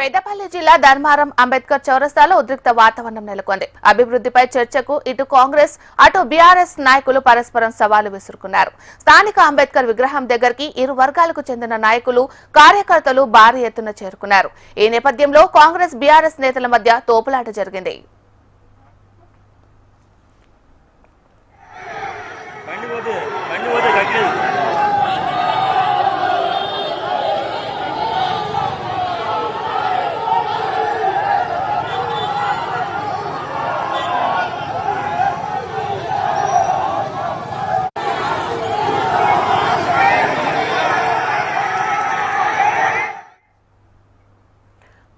పెద్దపల్లి జిల్లా ధర్మారం అంబేద్కర్ చౌరస్తాలో ఉద్రిక్త వాతావరణం నెలకొంది. అభివృద్ధిపై చర్చకు ఇటు కాంగ్రెస్ అటు బీఆర్ఎస్ నాయకులు పరస్పరం సవాలు విసురుకున్నారు. స్థానిక అంబేద్కర్ విగ్రహం దగ్గరికి ఇరు వర్గాలకు చెందిన నాయకులు కార్యకర్తలు భారీ ఎత్తున చేరుకున్నారు. ఈ నేపథ్యంలో కాంగ్రెస్ బీఆర్ఎస్ నేతల మధ్య తోపులాట జరిగింది.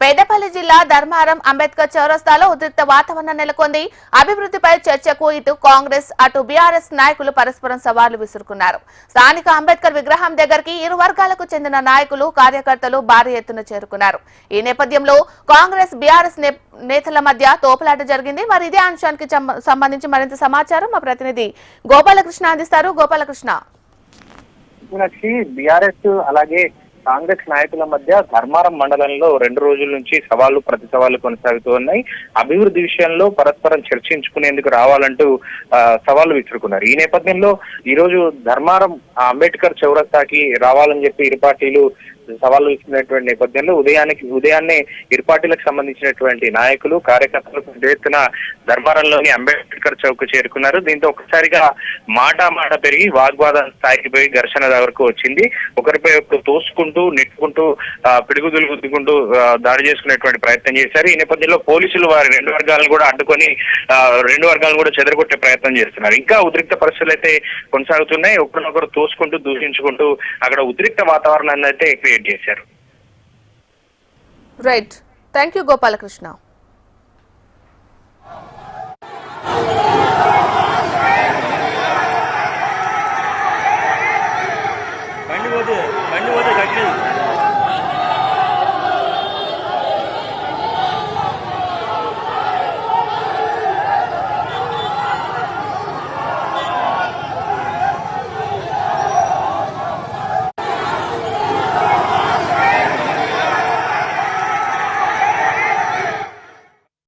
పెద్దపల్లి జిల్లా ధర్మారం అంబేద్కర్ చౌరస్తాలో ఉద్రిక్త వాతావరణం నెలకొంది. అభివృద్ధిపై చర్చకు ఇటు కాంగ్రెస్ అటు బీఆర్ఎస్ నాయకులు పరస్పరం సవాళ్లు విసురుకున్నారు. స్థానిక అంబేద్కర్ విగ్రహం దగ్గరికి ఇరు వర్గాలకు చెందిన నాయకులు కార్యకర్తలు భారీ ఎత్తున చేరుకున్నారు. ఈ నేపథ్యంలో కాంగ్రెస్ బీఆర్ఎస్ నేతల మధ్య తోపులాట జరిగింది. మరి ఇదే అంశానికి సంబంధించి మరింత సమాచారం మా ప్రతినిధి గోపాలకృష్ణ అందిస్తారు. గోపాలకృష్ణ, బీఆర్ఎస్ అలాగే కాంగ్రెస్ నాయకుల మధ్య ధర్మారం మండలంలో 2 రోజుల నుంచి సవాళ్లు ప్రతి సవాళ్లు కొనసాగుతూ ఉన్నాయి. అభివృద్ధి విషయంలో పరస్పరం చర్చించుకునేందుకు రావాలంటూ సవాళ్లు విసురుకున్నారు. ఈ నేపథ్యంలో ఈ రోజు ధర్మారం అంబేద్కర్ చౌరస్తాకి రావాలని చెప్పి ఇరు పార్టీలు సవాళ్లు ఇచ్చినటువంటి నేపథ్యంలో ఉదయాన్నే ఇరు పార్టీలకు సంబంధించినటువంటి నాయకులు కార్యకర్తలు పెద్ద ఎత్తున ధర్మారంలోని అంబేద్కర్ చౌక్ చేరుకున్నారు. దీంతో ఒక్కసారిగా మాట పెరిగి వాగ్వాదం స్థాయికి పోయి ఘర్షణ వరకు వచ్చింది. ఒకరిపై ఒకరు తోసుకుంటూ నెట్టుకుంటూ పిడుగుదులు గుద్దుకుంటూ దాడి చేసుకునేటువంటి ప్రయత్నం చేశారు. ఈ నేపథ్యంలో పోలీసులు వారి 2 వర్గాలను కూడా అడ్డుకొని 2 వర్గాలను కూడా చెదరగొట్టే ప్రయత్నం చేస్తున్నారు. ఇంకా ఉద్రిక్త పరిస్థితులు అయితే కొనసాగుతున్నాయి. ఒకరినొకరు తోసుకుంటూ దూషించుకుంటూ అక్కడ ఉద్రిక్త వాతావరణాన్ని అయితే చేశారు. Right, thank you Gopalakrishna.